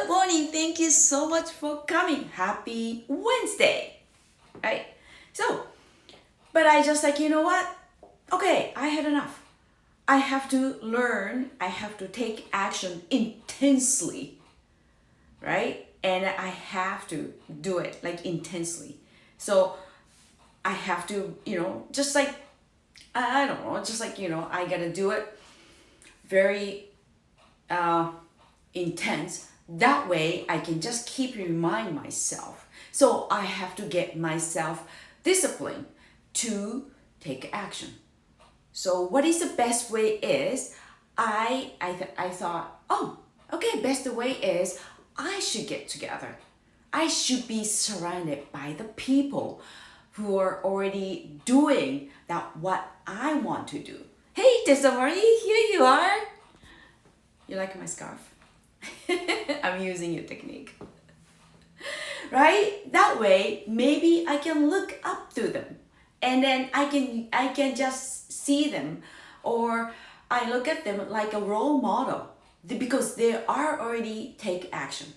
Good morning. Thank you so much for coming. Happy Wednesday. Right? So, but I just like, you know what? Okay, I had enough. I have to learn, I have to take action intensely, right? And I have to do it like intensely. So I have to, just like, I don't know, just like, I gotta do it very intense. That way I can just keep remind myself. So I have to get myself disciplined to take action. So what is the best way is I thought, oh, okay, best way is I should get together. I should be surrounded by the people who are already doing that what I want to do. Hey, Desiree, here you are. You like my scarf? I'm using your technique. Right? That way, maybe I can look up to them. And then I can just see them, or I look at them like a role model because they are already take action.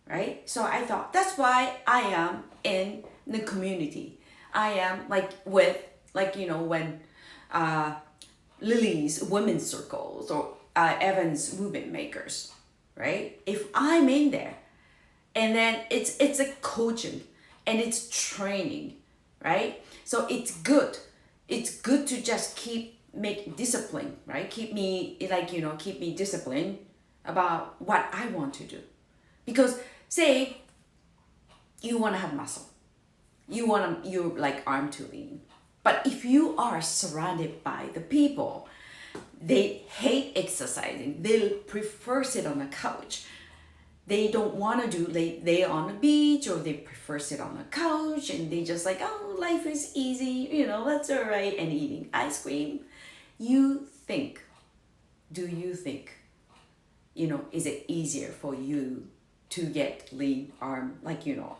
Right? So I thought that's why I am in the community. I am like with when Lily's women's circles or Evan's movement makers, right? If I'm in there, and then it's a coaching and it's training, right? So it's good. It's good to just make discipline, right? Keep me disciplined about what I want to do, because say you want to have muscle, you like arm to lean, but if you are surrounded by the people, they hate exercising, they prefer sit on a couch, they don't want to do lay on the beach, or they prefer sit on the couch and they just like, oh, life is easy, that's all right, and eating ice cream. Do you think, is it easier for you to get lean arm,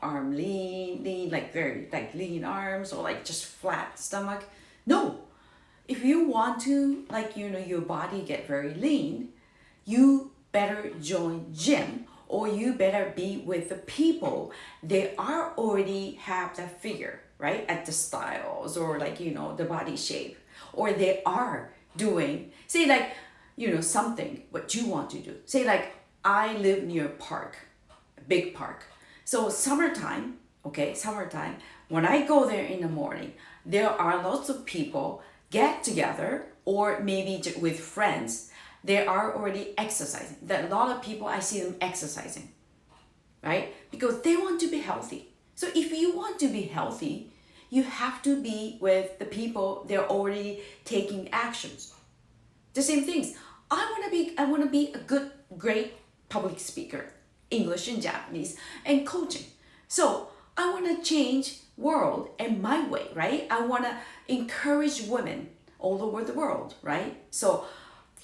arm lean, like very like lean arms, or like just flat stomach? No. If you want to your body get very lean, you better join gym, or you better be with the people they are already have the figure, right, at the styles, or the body shape, or they are doing, say something what you want to do. Say I live near a park, a big park. So summertime, when I go there in the morning, there are lots of people get together, or maybe with friends. They are already exercising. A lot of people, I see them exercising, right? Because they want to be healthy. So if you want to be healthy, you have to be with the people they're already taking actions. The same things. I want to be a great public speaker, English and Japanese, and coaching. So I want to change world in my way, right? I want to encourage women all over the world, right? So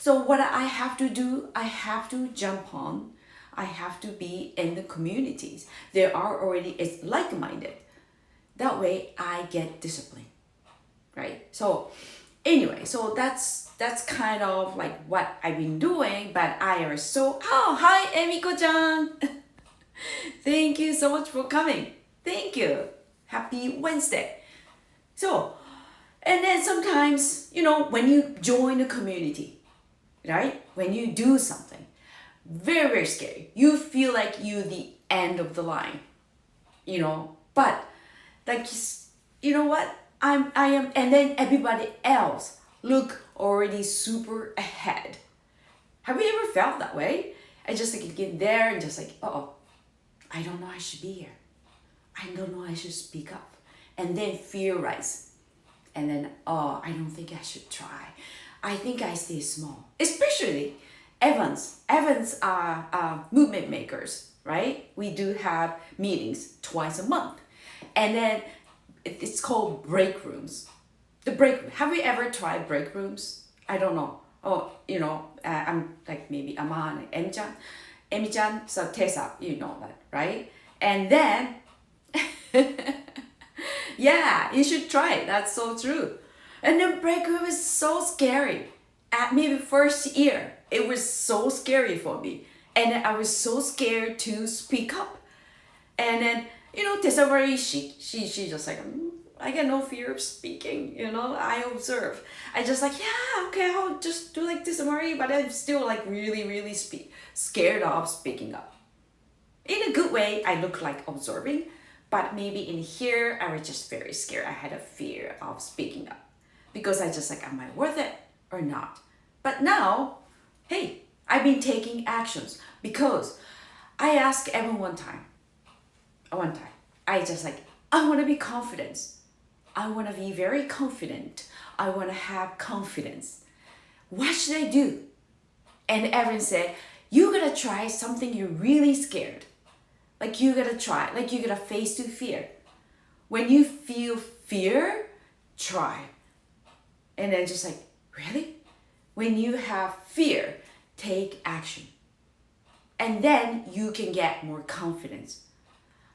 what I have to do, I have to jump on. I have to be in the communities. There are already, it's like-minded. That way I get discipline, right? So anyway, so that's kind of like what I've been doing, but oh, hi, Emiko-chan. Thank you so much for coming. Thank you. Happy Wednesday. So, and then sometimes, when you join a community, right? When you do something, very, very scary. You feel like you're the end of the line, but you know what? I am, and then everybody else look already super ahead. Have you ever felt that way? I just get there and just oh, I don't know I should be here. I don't know I should speak up. And then fear rise. And then, oh, I don't think I should try. I think I stay small. Especially Evans are movement makers, right? We do have meetings twice a month. And then it's called break rooms. Have you ever tried break rooms? I don't know. Oh, I'm like maybe Aman, Emi-chan, so Tessa, you know that, right? And then, yeah, you should try it. That's so true. And the break room is so scary. At maybe first year, it was so scary for me. And I was so scared to speak up. And then, Tesabari, she just like, I got no fear of speaking, I observe. I just like, yeah, okay, I'll just do like Tesabari, but I'm still like really, really scared of speaking up. In a good way, I look like observing, but maybe in here, I was just very scared. I had a fear of speaking up because I just like, am I worth it or not? But now, hey, I've been taking actions because I asked everyone one time, I just like, I want to be confident. I want to be very confident. I want to have confidence. What should I do? And everyone said, you gotta try something you're really scared. Like you gotta try, like you gotta face to fear. When you feel fear, try. And then just like, really? When you have fear, take action. And then you can get more confidence.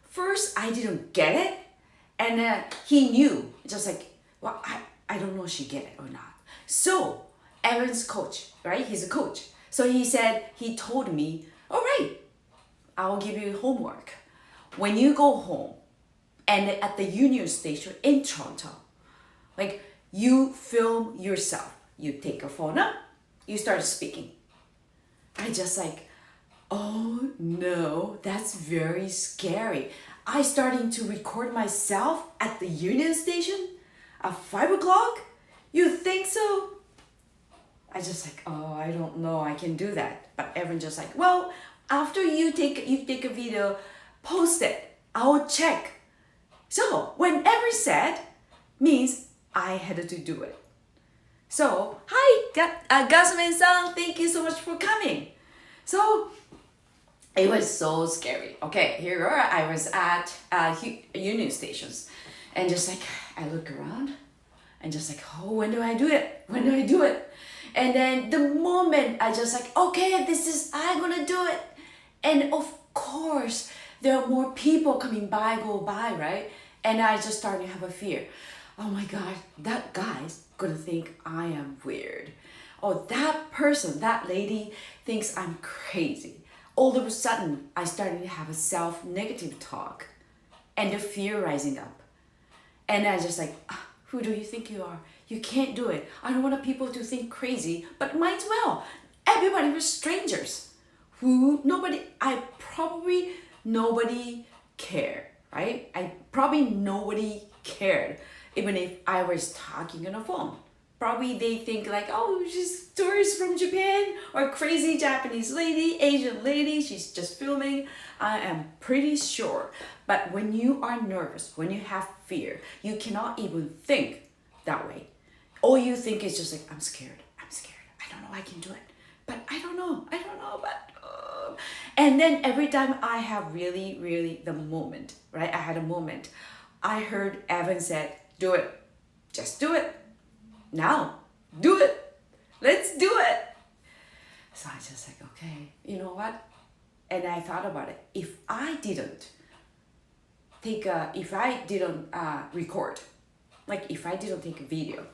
First, I didn't get it. And he knew, just like, well, I don't know if she get it or not. So, Evan's coach, right? He's a coach. So he told me, all right, I'll give you homework. When you go home and at the Union Station in Toronto, like you film yourself. You take a phone up, you start speaking. I just like, oh no, that's very scary. I starting to record myself at the Union Station at 5 o'clock? You think so? I just like, oh, I don't know, I can do that. But everyone just like, well, after you take a video, post it. I'll check. So whenever said means I had to do it. So hi, Gasumin-san, thank you so much for coming. So it was so scary. Okay, here I was at Union Stations, and just like I look around, and just like, oh, when do I do it? When do I do it? And then the moment I just like, okay, I'm gonna do it. And of course, there are more people coming by, go by, right? And I just started to have a fear. Oh my God, that guy's gonna think I am weird. Oh, that person, that lady thinks I'm crazy. All of a sudden, I started to have a self-negative talk and the fear rising up. And I just like, who do you think you are? You can't do it. I don't want people to think crazy, but might as well. Everybody was strangers. Nobody cared, right? Nobody cared, even if I was talking on the phone. Probably they think like, oh, she's tourist from Japan or crazy Japanese lady, Asian lady, she's just filming. I am pretty sure. But when you are nervous, when you have fear, you cannot even think that way. All you think is just like, I'm scared. I don't know, I can do it. But I don't know, but... And then every time I have really, really the moment, right? I had a moment. I heard Evan said, do it. Just do it. Now, do it. Let's do it. So I just like, okay, you know what? And I thought about it. If I didn't record, like if I didn't take a video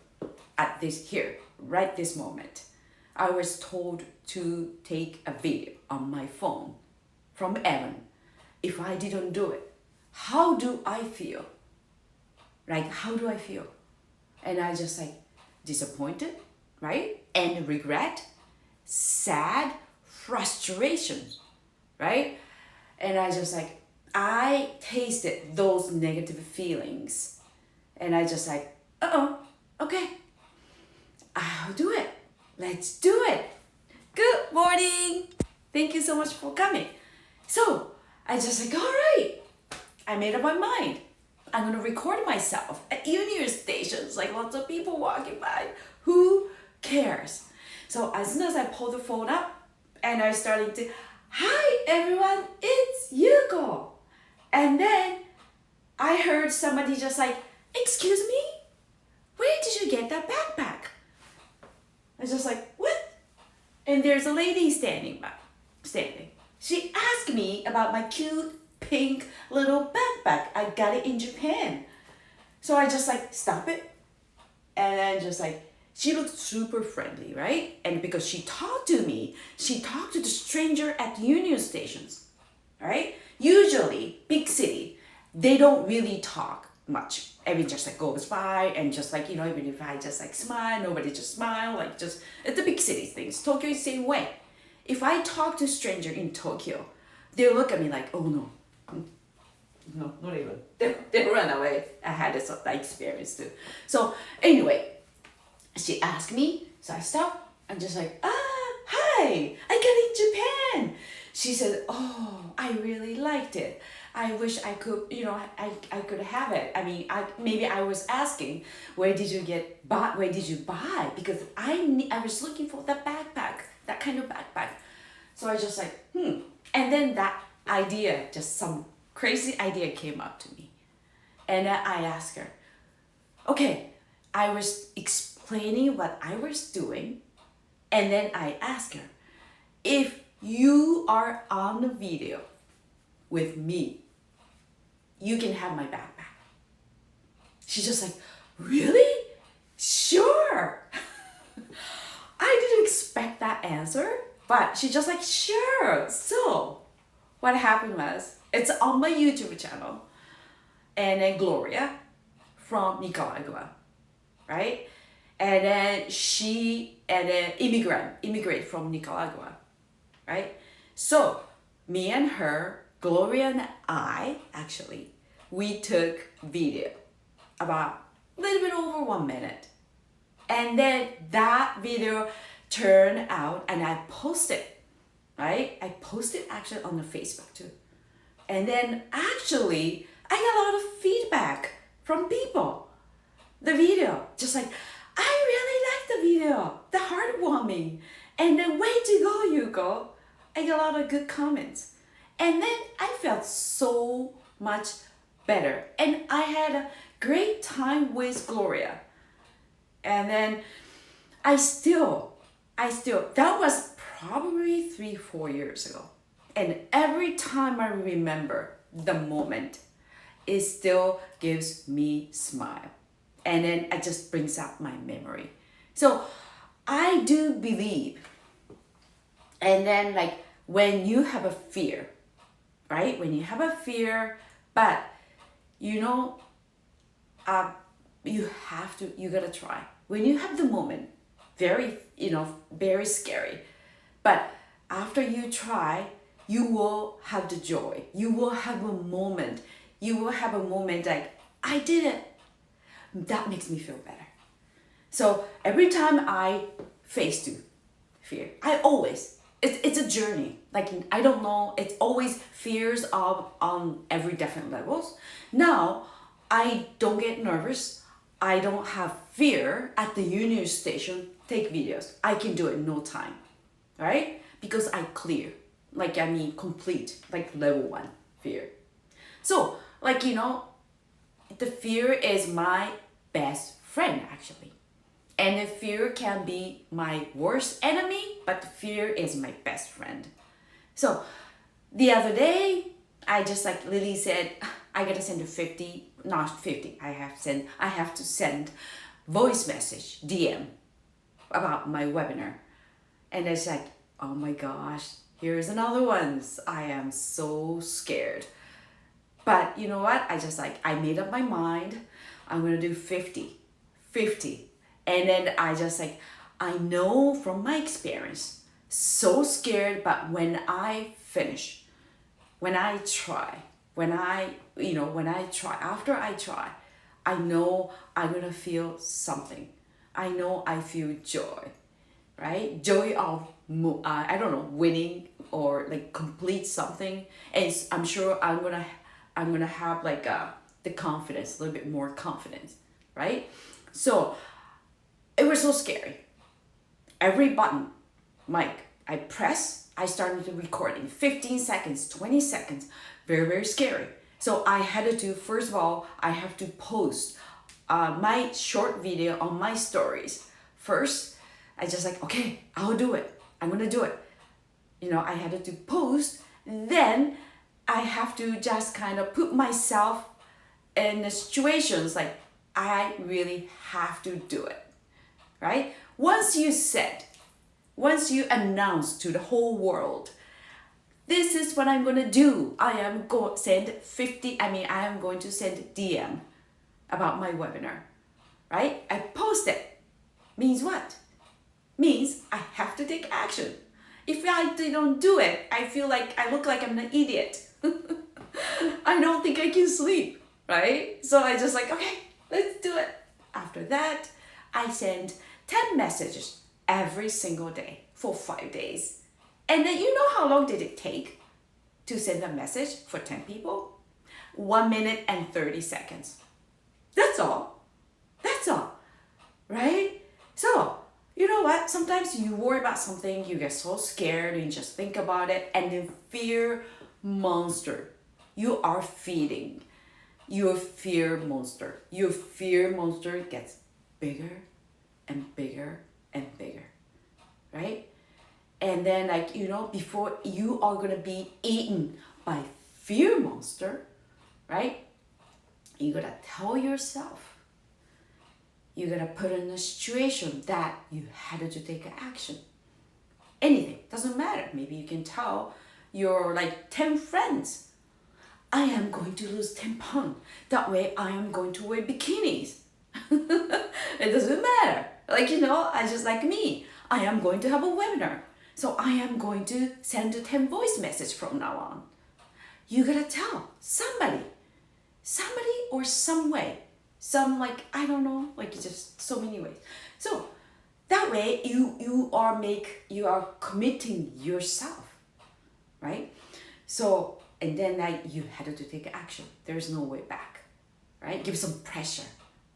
at right this moment, I was told to take a video on my phone from Evan. If I didn't do it, how do I feel? Like, how do I feel? And I just like disappointed, right? And regret, sad, frustration, right? And I just like, I tasted those negative feelings. And I just like, okay, I'll do it. Let's do it. Good morning. Thank you so much for coming. So I just like, all right. I made up my mind. I'm going to record myself at Union Stations, like lots of people walking by. Who cares? So as soon as I pulled the phone up and I started to, hi everyone, it's Yukos. And then I heard somebody just like, excuse me? Where did you get that backpack? I was just like, what? And there's a lady standing. She asked me about my cute pink little backpack. I got it in Japan. So I just like, stop it. And then just like, She looked super friendly, right? And because she talked to me, she talked to the stranger at Union stations, right? Usually, big city, they don't really talk much. Everyone just like goes by and just like, even if I just like smile, nobody just smile, like just, it's the big city things. Tokyo is the same way. If I talk to a stranger in Tokyo, they'll look at me like, oh no, no, not even. They run away. I had this experience too. So anyway, she asked me, so I stopped and just like, hi, I got in Japan. She said, oh, I really liked it. I wish I could, I could have it. I mean, maybe I was asking, where did you buy? Because I was looking for that backpack, that kind of backpack. So I just like, And then that idea, just some crazy idea came up to me. And I asked her, okay, I was explaining what I was doing. And then I asked her, if you are on the video with me, you can have my backpack. She's just like, really? Sure. I didn't expect that answer, but she's just like, sure. So what happened was, it's on my YouTube channel, and then Gloria from Nicaragua, right? And then immigrant from Nicaragua, right? So me and her, Gloria and I, actually, we took video about a little bit over 1 minute. And then that video turned out and I posted, right? I posted actually on the Facebook too. And then actually, I got a lot of feedback from people. The video, just like, I really like the video, the heartwarming. And then way to go, Yuko. I got a lot of good comments. And then I felt so much better. And I had a great time with Gloria. And then I still, that was probably 3-4 years ago. And every time I remember the moment, it still gives me smile. And then it just brings out my memory. So I do believe, and then like when you have a fear, right? When you have a fear, but you gotta try. When you have the moment, very scary, but after you try, you will have the joy. You will have a moment. You will have a moment like, I did it. That makes me feel better. So every time I face to fear, it's a journey. Like, I don't know, it's always fears on every different levels. Now, I don't get nervous. I don't have fear at the Union Station, take videos. I can do it in no time, right? Because I clear, complete, level 1 fear. So, the fear is my best friend, actually. And the fear can be my worst enemy, but fear is my best friend. So the other day, I just like Lily said, I gotta send I have to send voice message, DM about my webinar. And it's like, oh my gosh, here's another one. I am so scared. But you know what? I made up my mind. I'm gonna do 50. And then I know from my experience, so scared, but when I finish, after I try, I know I'm gonna feel something. I know I feel joy, right? Joy of, winning or complete something. And I'm sure I'm gonna have the confidence, a little bit more confidence, right? So it was so scary. Every button, mic, I press, I started the recording. 15 seconds, 20 seconds, very, very scary. So I had to, first of all, I have to post my short video on my stories. First, I okay, I'll do it. I'm gonna do it. I had to post, then I have to just kind of put myself in the situations I really have to do it, right? Once you announce to the whole world, this is what I'm gonna do. I am going to send DM about my webinar, right? I post it. Means what? Means I have to take action. If I don't do it, I feel like I look like I'm an idiot. I don't think I can sleep, right? So I just like, okay, let's do it. After that, I send 10 messages every single day for 5 days. And then you know how long did it take to send a message for 10 people? 1 minute and 30 seconds. That's all. That's all, right? So, you know what? Sometimes you worry about something, you get so scared and you just think about it, and then fear monster. You are feeding your fear monster. Your fear monster gets bigger and bigger and bigger, right? And then before you are gonna be eaten by fear monster, right? You gotta tell yourself, you gotta put in a situation that you had to take action. Anything, doesn't matter. Maybe you can tell your 10 friends, I am going to lose 10 pounds. That way I am going to wear bikinis. It doesn't matter. I just like me. I am going to have a webinar. So I am going to send a 10 voice message from now on. You gotta tell somebody or some way. I don't know, just so many ways. So that way you are committing yourself, right? So, and then you had to take action. There's no way back, right? Give some pressure.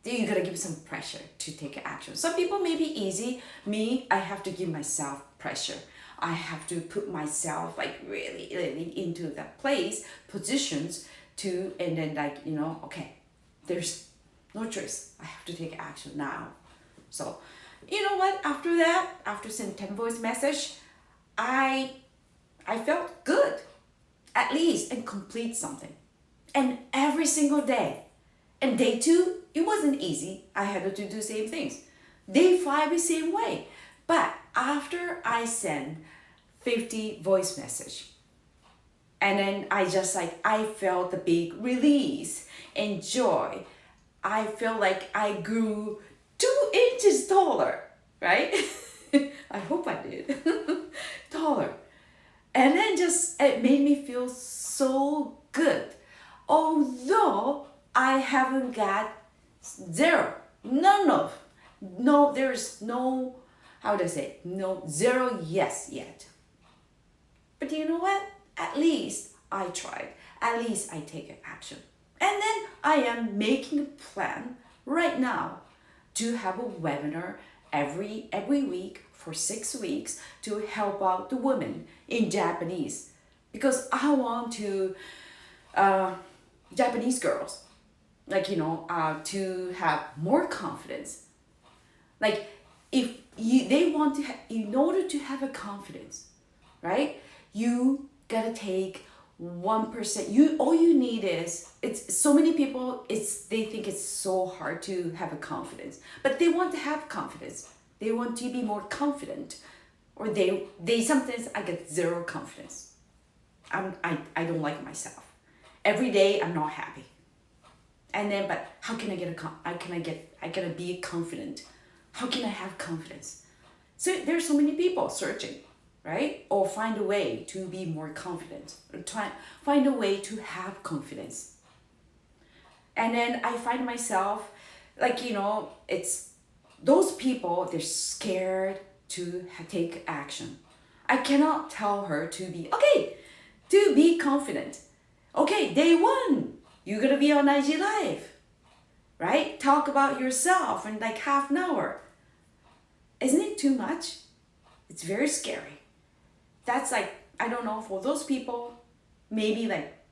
You gotta give some pressure to take action. Some people may be easy. Me, I have to give myself pressure. I have to put myself really, really into that positions and then okay, there's no choice. I have to take action now. So, you know what? After that, after sending 10 voice message, I felt good, at least, and complete something. And every single day. And day 2, it wasn't easy. I had to do the same things. Day 5, the same way. But after I send 50 voice message, and then I felt the big release and joy. I feel like I grew 2 inches taller, right? I hope I did. Taller. And then it made me feel so good. Although I haven't got zero, there's no, zero yes yet. But you know what? At least I tried. At least I take action. And then I am making a plan right now to have a webinar every week for 6 weeks to help out the women in Japanese, because I want to Japanese girls to have more confidence. If they want to in order to have a confidence, right, you gotta take 1%. All you need is, it's so many people, they think it's so hard to have a confidence, but they want to have confidence. They want to be more confident, or they sometimes I get zero confidence. I don't like myself. Every day I'm not happy. And then, but how can I I gotta be confident. How can I have confidence? So there's so many people searching, right? Or find a way to be more confident, or find a way to have confidence. And then I find myself, it's those people, they're scared to take action. I cannot tell her to be confident. Okay, day 1, you're gonna be on IG Live, right? Talk about yourself in half an hour. Isn't it too much? It's very scary. That's I don't know, for those people, maybe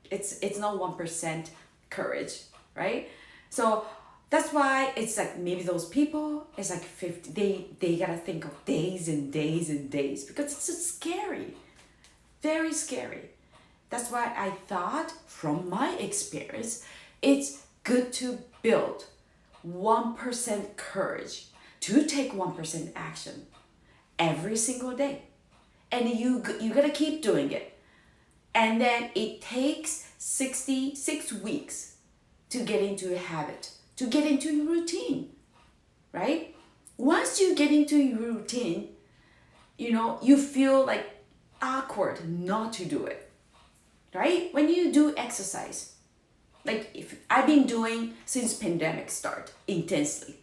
it's not 1% courage, right? So that's why it's maybe those people, it's 50, they gotta think of days and days and days, because it's just scary, very scary. That's why I thought, from my experience, it's good to build 1% courage to take 1% action every single day. And you gotta keep doing it. And then it takes 66 weeks to get into a habit, to get into a routine, right? Once you get into your routine, you feel like awkward not to do it, right? When you do exercise, like if I've been doing since pandemic start intensely.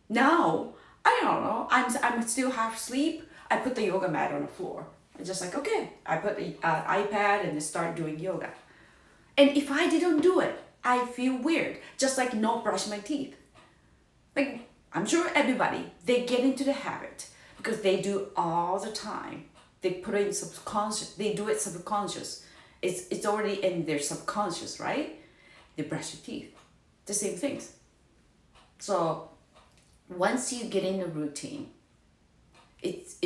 Now, I don't know, I'm still half asleep. I put the yoga mat on the floor. I'm just like, okay, I put the iPad and start doing yoga. And if I didn't do it, I feel weird, just like not brush my teeth. Like, I'm sure everybody, they get into the habit because they do all the time. They put it in subconscious, they do it subconscious. It's already in their subconscious, right? They brush your teeth, the same things. So once you get in a routine, it's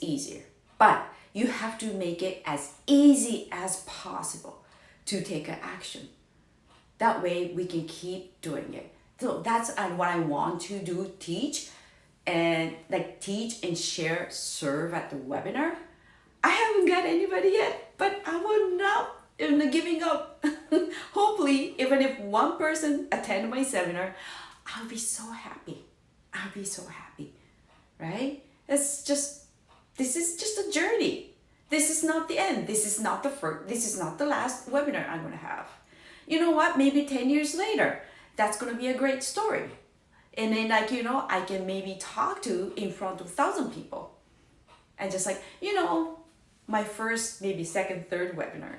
easier. But you have to make it as easy as possible to take an action. That way we can keep doing it. So that's what I want to do, teach and share, serve at the webinar. I haven't got anybody yet, but I will not giving up. Hopefully, even if one person attend my seminar, I'll be so happy. I'll be so happy, right? This is just a journey. This is not the end. This is not the last webinar I'm gonna have. You know what? Maybe 10 years later, that's gonna be a great story. And then I can maybe talk to in front of 1,000 people. And just my first, maybe second, third webinar.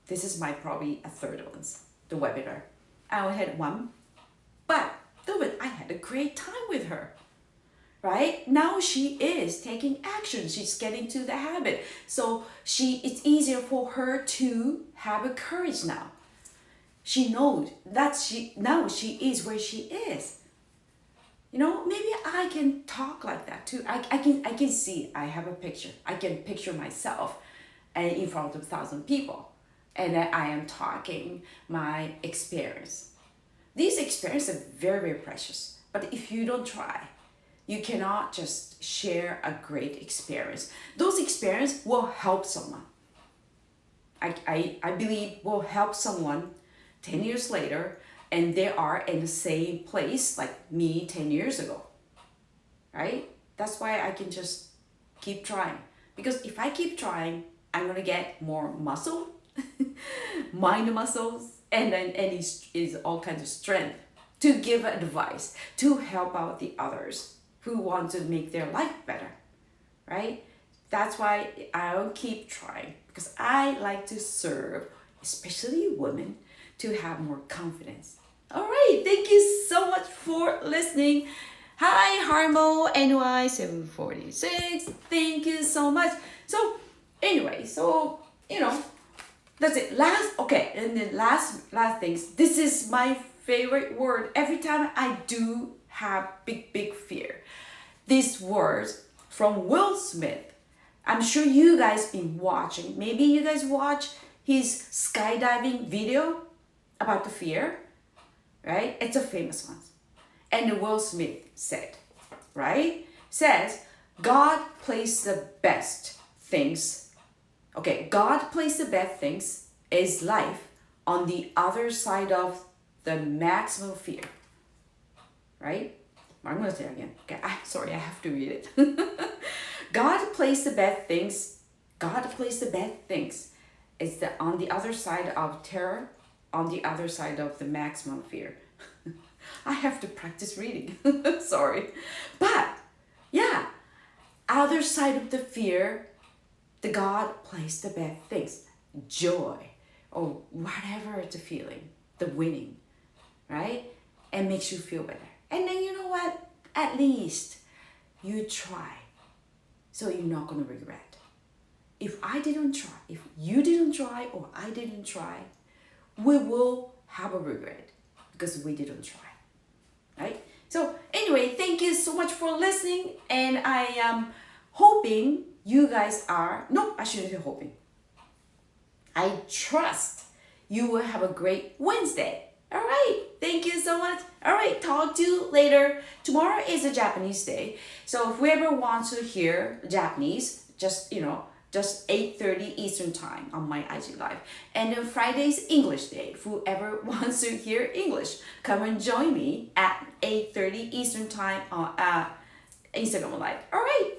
This is my probably a third one, the webinar. I only had one, but I had a great time with her. Right? Now she is taking action. She's getting to the habit. So it's easier for her to have a courage now. She knows that she is where she is. Maybe I can talk like that too. I can see, I have a picture. I can picture myself and in front of 1,000 people. And I am talking my experience. These experiences are very, very precious. But if you don't try, you cannot just share a great experience. Those experiences will help someone. I believe will help someone 10 years later, and they are in the same place like me 10 years ago, right? That's why I can just keep trying. Because if I keep trying, I'm gonna get more muscle, mind muscles, and then is all kinds of strength to give advice, to help out the others who want to make their life better, right? That's why I'll keep trying, because I like to serve, especially women, to have more confidence. All right, thank you so much for listening. Hi, Harmo NY746. Thank you so much. So anyway, that's it. And then last things. This is my favorite word. Every time I do have big fear. These words from Will Smith. I'm sure you guys been watching. Maybe you guys watch his skydiving video about the fear, right? It's a famous one. And Will Smith said, right? Says, God placed the best things. Okay, God placed the best things is life on the other side of the maximum fear, right? I'm going to say it again. Okay, sorry, I have to read it. God placed the best things. God placed the best things. It's on the other side of terror, on the other side of the maximum fear. I have to practice reading. Sorry. But, yeah, other side of the fear, the God placed the best things. Joy, or whatever the feeling, the winning, right? And makes you feel better. And then you know what? At least you try. So you're not going to regret. If I didn't try, if you didn't try or I didn't try, we will have a regret because we didn't try. Right? So anyway, thank you so much for listening. And I am hoping you guys are, no, I shouldn't say hoping. I trust you will have a great Wednesday. All right. Thank you so much. All right. Talk to you later. Tomorrow is a Japanese day. So if whoever wants to hear Japanese, just 8:30 Eastern time on my IG live. And then Friday's English day. Whoever wants to hear English, come and join me at 8:30 Eastern time on Instagram live. All right.